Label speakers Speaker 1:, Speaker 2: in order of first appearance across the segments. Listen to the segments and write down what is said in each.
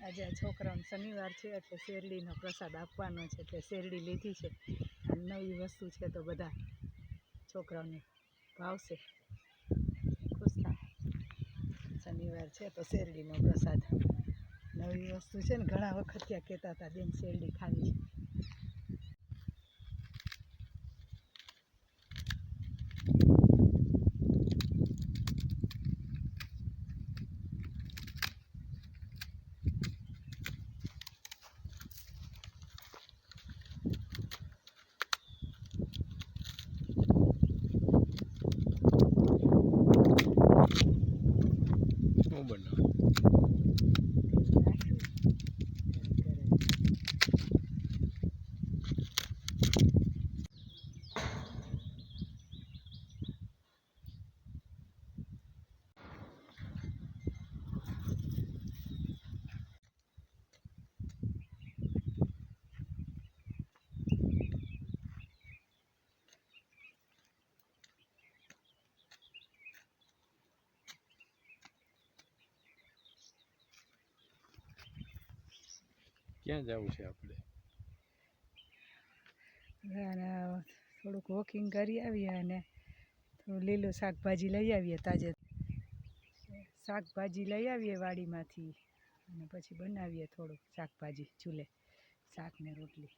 Speaker 1: આજે આ છોકરાઓને શનિવાર છે એટલે શેરડીનો પ્રસાદ આપવાનો છે એટલે શેરડી લીધી છે. અને નવી વસ્તુ છે તો બધા છોકરાઓને ભાવશે, ખુશ થાય. શનિવાર છે તો શેરડીનો પ્રસાદ નવી વસ્તુ છે ને, ઘણા વખત ત્યાં કહેતા હતા બેન શેરડી ખાવી છે.
Speaker 2: ક્યાં જવું છે આપણે?
Speaker 1: થોડુંક વોકિંગ કરી આવીએ અને થોડું લીલું શાકભાજી લઈ આવીએ. તાજે શાકભાજી લઈ આવીએ વાડીમાંથી અને પછી બનાવીએ થોડુંક શાકભાજી ચૂલે, શાક ને રોટલી.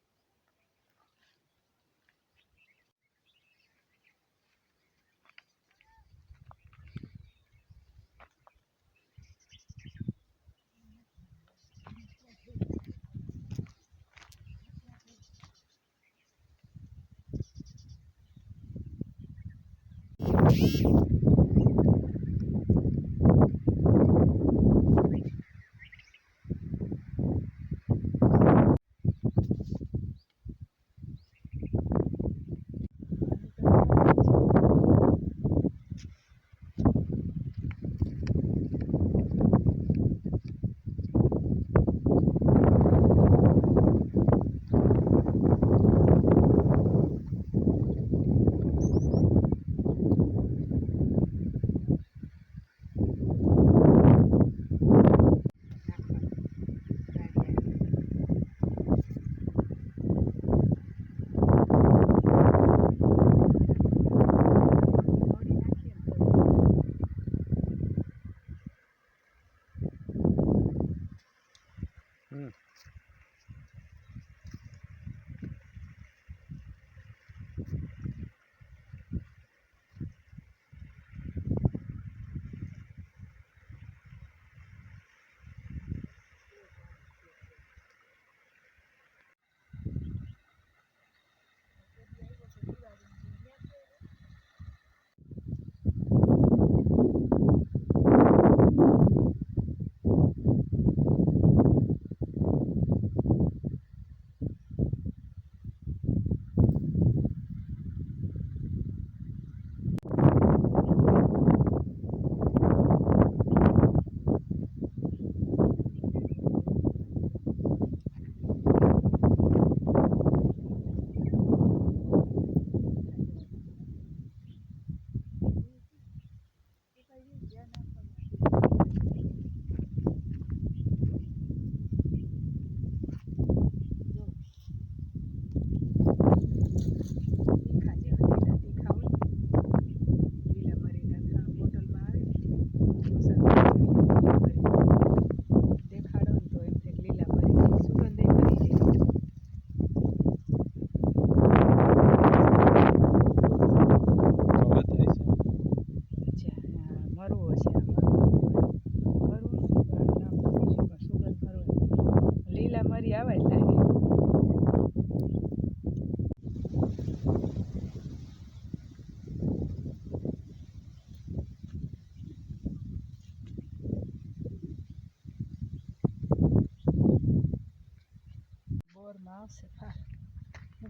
Speaker 1: બોરમાં આવશે ફાલ,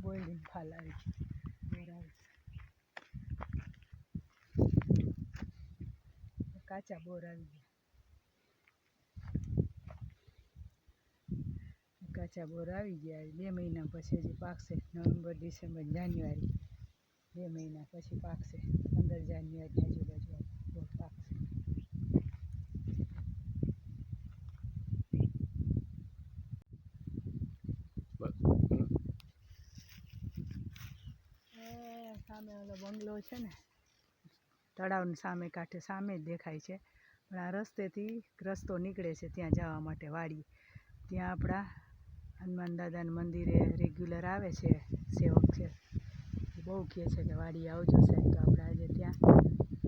Speaker 1: બોયડીને ફાલ આવી બોર આવી, કાચા બોર આવી ગયા. કાચા બોર આવી ગયા. 2 મહિના પછી હજી પાકશે. નવેમ્બર, ડિસેમ્બર, જાન્યુઆરી 2 મહિના પછી પાકશે. 15 જાન્યુઆરી આજુબાજુ બોર પાકશે. સામે ઓલો બંગલો છે ને તળાવની સામે કાંઠે સામે જ દેખાય છે, પણ આ રસ્તેથી રસ્તો નીકળે છે ત્યાં જવા માટે વાડી. ત્યાં આપણા હનુમાન દાદાના મંદિરે રેગ્યુલર આવે છે સેવક છે, બહુ કહે છે કે વાડીએ આવજો સાહેબ, તો આપણે આજે ત્યાં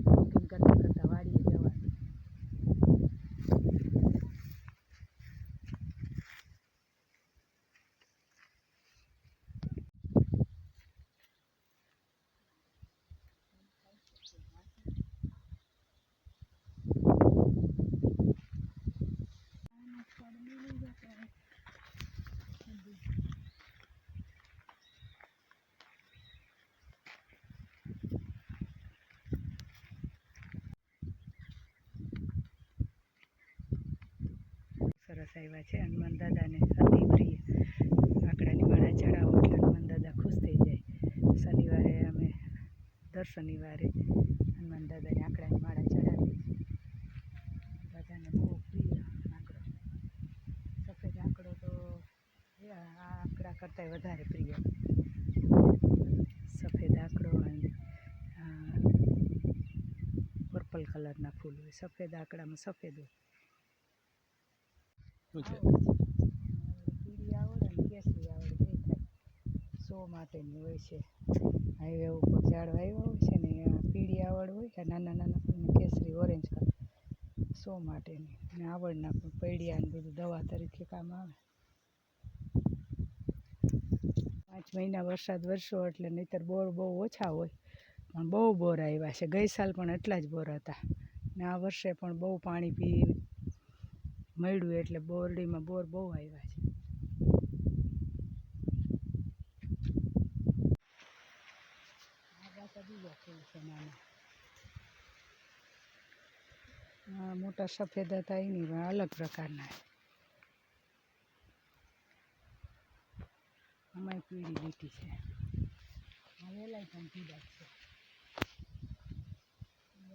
Speaker 1: વોકિંગ કરતાં કરતાં વાડીએ જવાનું. સરસ આવ્યા છે હનુમાન દાદાને અતિ પ્રિય આંકડાની માળા ચડાવો એટલે હનુમાન દાદા ખુશ થઈ જાય. શનિવારે અમે દર શનિવારે હનુમાન દાદાને આંકડાની માળા ચડાવીએ છીએ. દાદાને બહુ પ્રિય આંકડો, સફેદ આંકડો તો આ આંકડા કરતાંય વધારે પ્રિય. સફેદ આંકડો અને પર્પલ કલરના ફૂલ હોય, સફેદ આંકડામાં સફેદ હોય. પીળી આવડ અને કેસરી આવડ બે થાય, સો માટેની હોય છે. હાઈવે ઉપર ઝાડ વાવ્યા હોય છે ને પીળી આવડ હોય, નાના નાના ફૂલને કેસરી ઓરેન્જ કલર, સો માટેની. અને આવડના પણ પૈડિયા ને બધું દવા તરીકે કામ આવે. 5 મહિના વરસાદ વરસ્યો એટલે નહીંતર બોર બહુ ઓછા હોય, પણ બહુ બોર આવ્યા છે. ગઈ સાલ પણ એટલા જ બોર હતા ને આ વર્ષે પણ બહુ પાણી મળ્યું એટલે બોરડીમાં બોર બહુ આવ્યા છે. બીજા ફૂલ છે નાના, મોટા સફેદ હતા એની પણ અલગ પ્રકારના. આમાં પીળી લીટી છે, આ વેલાય પણ પીળા છે.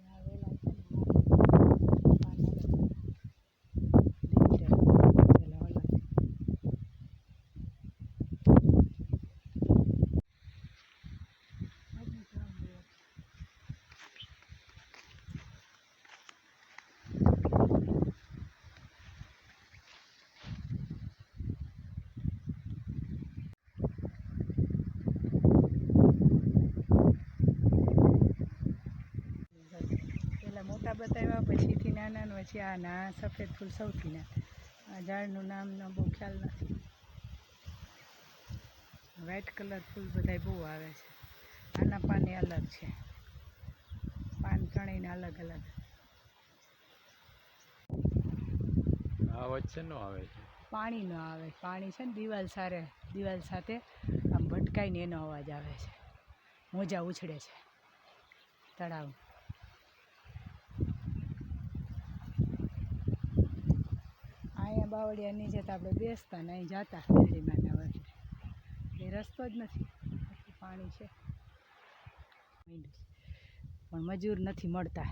Speaker 1: આ વેલા છે ને પાન અલગ પેલા અલગ. મોટા બતાવ્યા પછીથી નાના, પછી આ ના સફેદ ફૂલ સૌથી નાના. આ ઝાડનું નામનો બહુ ખ્યાલ નથી. વ્હાઈટ કલર ફૂલ બધા બહુ આવે છે. આના પાને અલગ છે, પાન ત્રણેયના અલગ અલગ.
Speaker 2: આ વચ્ચે નો આવે છે,
Speaker 1: પાણી ન આવે. પાણી છે ને દિવાલ સાથે આમ ભટકાઈને એનો અવાજ આવે છે, મોજા ઉછળે છે તળાવ. અહીંયા બાવળિયા નીચે તો આપણે બેસતા ને અહીં જતા મેળીમાંના વચ્ચે, એ રસ્તો જ નથી, પાણી છે. પણ મજૂર નથી મળતા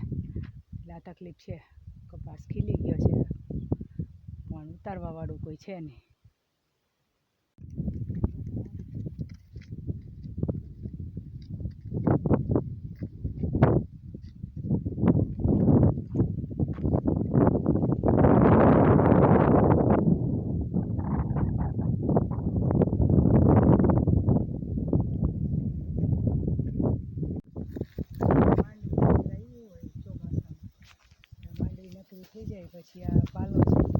Speaker 1: એટલે આ તકલીફ છે. કપાસ ખીલી ગયો છે પણ ઉતારવાવાળું કોઈ છે નહીં. થઈ જાય પછી આ પાલો છે